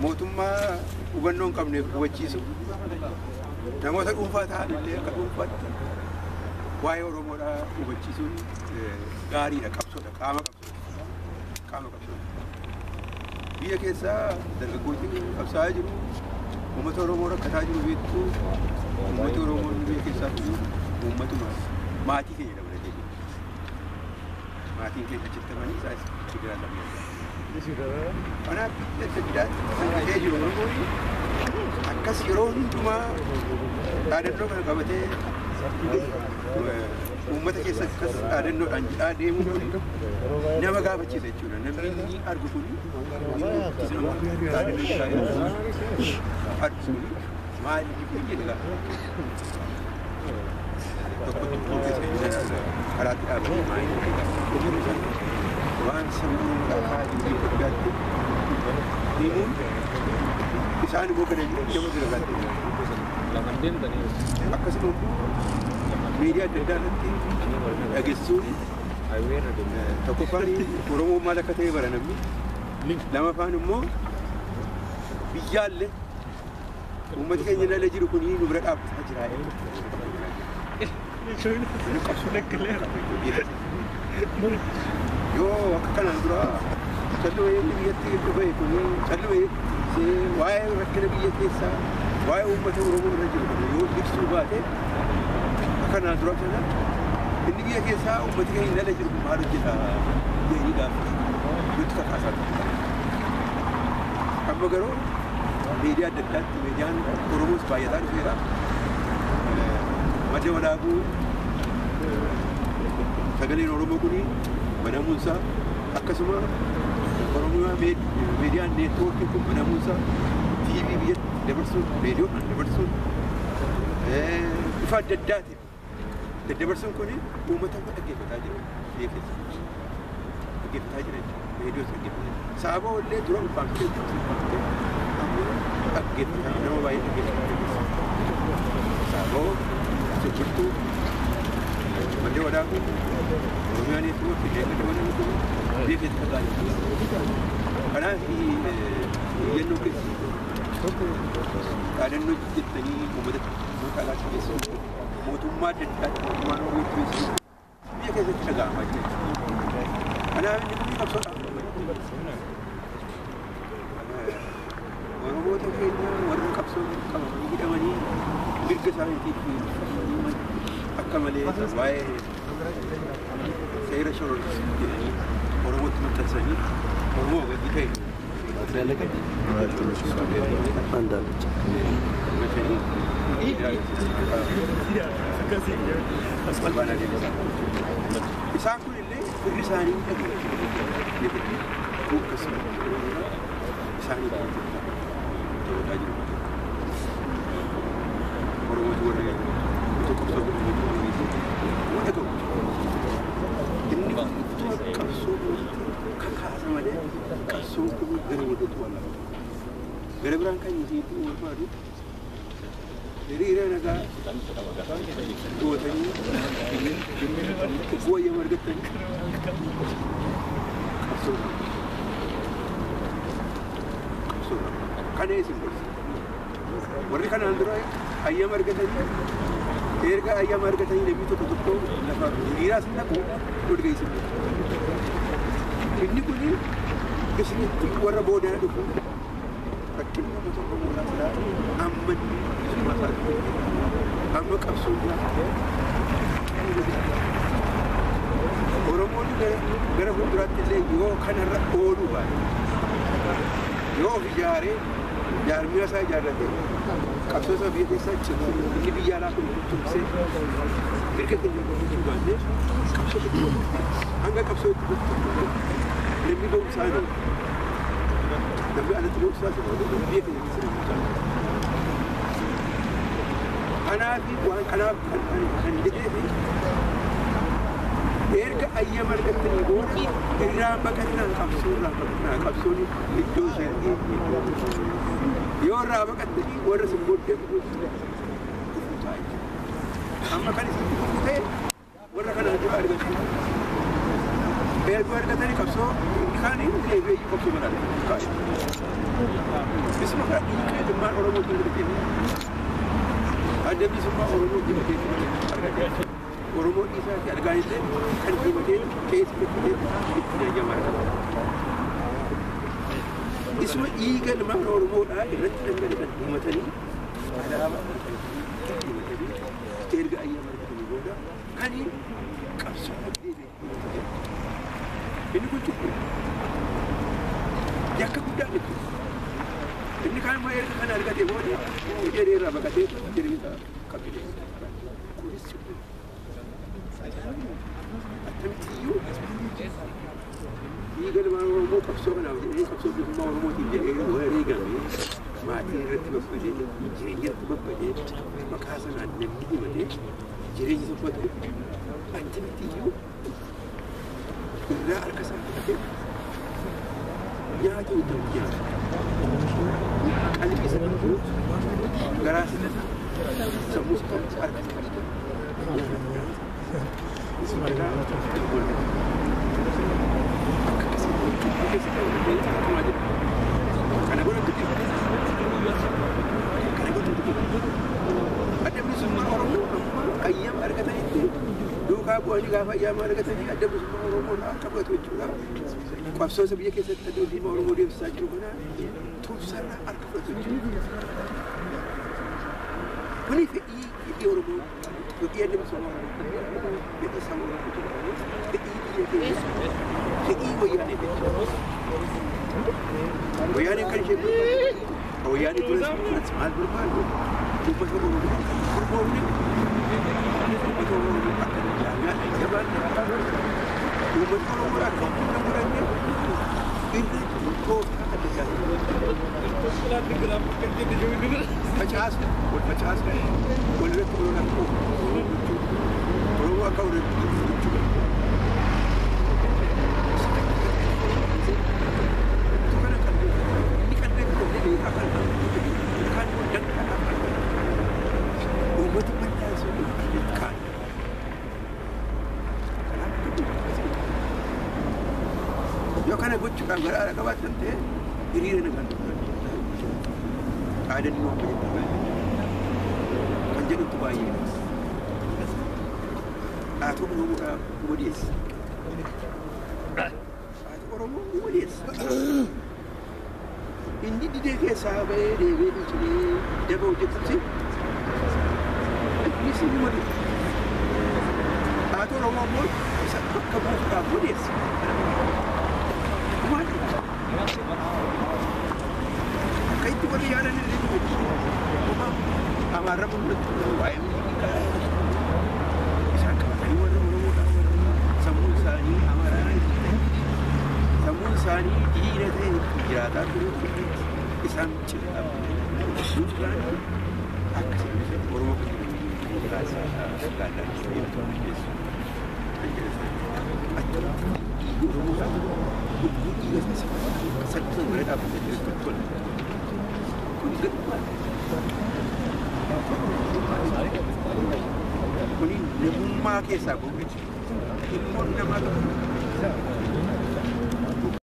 mootummaa hubannoo hin qabneef hubachiisu namoota dhuunfaa ta'anillee akka dhuunfaatti waa'ee Oromoodhaa hubachiisuun gaariidha, qabsoodha, qaama qabsoodha. Biyya keessaa dargaggootiin qabsaa'aa jiru, uummata Oromoo rakkataa jiru beektu, uummati Oromoo biyya keessaa jiru uummatuma maatii keenya dabalatee jiru. Maatiin keenya achittamanii isaas federaa lammiidha. Kanaaf biyya adda jiru Oromoon akkas yeroo hundumaa dhaadannoo kana qabatee uummata keessa akkas dhaadannoodhaan jedhaa deemuun kun nama gaafachiisa jechuudha. Namni inni argu kun dhaadannoo isaa argu kun maaliif jedha tokko tokko keessa karaatti dhaabanii maaliif waan sammuu dhaabaa Itoophiyaatti himuun isaan immoo gadi nama dirqaatti akkasuma miidiyaa adda addaa irratti dhageessisuun tokkoffaan Oromoo maal akka ta'e bara namni lamaffaan immoo biyyaallee uummati keenya nala jiru kun nu bira dhaabbataa jira yoo akka kanaan dura callee biyyatti dhufe kun callee waa'ee rakkina biyya keessaa waa'ee uummata Oromoo irra jiru yoo ibsuu baate kanaan dura kana inni biyya keessaa uummati keenya nala jiru maal hojjeta jedhanii gaafa nutti kakaasaa amma garuu miidiyaa adda addaatti miidiyaan Oromoos baay'ataa dhufeera. Madda walaabuu sagaleen Oromoo kuni banamuunsaa akkasuma Oromoo miidiyaan neetwoorkii kun banamuunsaa TV biyyatti dabarsuun reediyoodhaan dabarsuun bifa adda addaatiin daddabarsuun kun uummata dhaggeeffataa jira biyya keessa dhaggeeffataa jira reediyoos dhaggeeffataa jira sababa illee dura ulfaamtee dhaggeeffataa nama baay'ee dhaggeeffataa sababa sochirtuu madda walaabuu Oromiyaa neetwoorkii illee dabalamuu kun biyya keessa taa'aa jira kanaaf yennoo keessa dhaadannoo jettanii uummata magaalaa keessatti mootummaa adda addaatti mootummaan Oromoo keessatti biyya keessatti dhaga'amaa jira. Kanaaf inni kun qabsoodhaaf Oromoota keenya warra qabsoo qabamanii hidhamanii mirga isaaniitiif akka malee waa'ee seera shororkeessuu jedhanii Oromootti maxxansanii Oromoo gadi ta'e isaan kun illee firri isaanii isaanii ta'uudhaa jiru. Oromooti warri tokko inni qabsoo kakaasa malee qabsoo kun gara walitti wallaalu. Gara biraan kan isiitti barbaadu hiriira nagaa gootanii wayyama argatanii qabsoodha. Kana isin gorsa. Warri kanaan dura ayyama argatanii erga ayyama argatanii namni tokko tokko lafa hiriiraas hin naqu dhodga isin. Inni kun isinitti warra boodana dhufu fakkiin nama tokko muraasa amma amma qabsoo Oromoon gara fuulduraatti illee yoo kanarra ooluu baate yoo of ijaaree jaarmiyaa isaa ijaarrate qabsoo isaa biyya keessaa cimu inni biyya alaa kun tumsee mirga keenya gochuu baannee qabsoo hanga qabsoo itti gochuu namni boonsaa namni alatti boonsaa biyya keenya keessa kanaaf waan kanaaf kan jedheefi erga ayyama argattanii booda irraa baqatnaan qabsoon iddoo isheen yoo irraa baqattanii warra sin booddee amma kan isin ta'e warra kanaan dura argachuu erga argatanii qabsoo kaanii deebi'ee qabsoo mana dhiiga ilmaan Oromoo dinagdee adda bilisummaa Oromoo dinagdee argate Oromoo isaatti argaanillee kan himatee keessatti itti jajjabaata. Isuma dhiiga ilmaan Oromoodhaa irratti dhangala'an himatanii alaabaa himatanii erga ayyaana argatanii booda kan qabsoo deebi'e. Inni kun cubbuu yakka guddaa miti. Inni kaan immoo erga kana argatee booda hojii irraa baqatee jireenya isaa qabsiisee. Kunis cubbuu. Akkamitti dhiiga ilmaan Oromoo qabsoo kanaaf jedhee qabsoo bilisummaa Oromootiin jedhee wareegamee maatii irratti babbadee jireenya irratti babbadee maqaa sanaan namni himatee jireenya tokkotti akkamitti irraa harka isaa fudhatee nyaata hojjetu nyaata qalbii isa garaa isa sammuu isa harka isaa bu'anii gaafa ayyaama argatanii adda bilisummaa Oromoo akka fudhatu jechuudha. Qabsoo biyya keessatti adda bilisummaa Oromoo deemsisaa jiru kana tumsarraa akka fudhatu jechuudha. Kuni fedhii Oromoo fedhii adda bilisummaa Oromoo fedhii saba Oromoo fedhii biyya keessa fedhii wayyaanee jechuudha. Wayyaaneen kan ishee barbaadu wayyaanee turas maal barbaadu uummata Oromoo gurgurne uummata Oromoo akka kana gochuudhaan garaa qabaatan ta'e hiriira nagaan aadaan yoo kan jedhutti baay'ee haatoo Oromoodhaaf odeessa. Haatoo Oromoo odeessa. Inni didee keessaa bahee deebi'ee dhiichee daba hojjetutti innis inni madu. Haatoo Oromoo immoo isa bakka buusuudhaaf odeessa. Kaitu kau dia ada di situ. Amarah pun betul. Baik. Sangka tadi orang-orang Samun Sani amarah. Samun Sani dia tu jaga tu Islam cerita. Bukan. Orang rasa kadang itu satu mereka betul. Kuni rumah kisah bukan. Ini pun nama tu.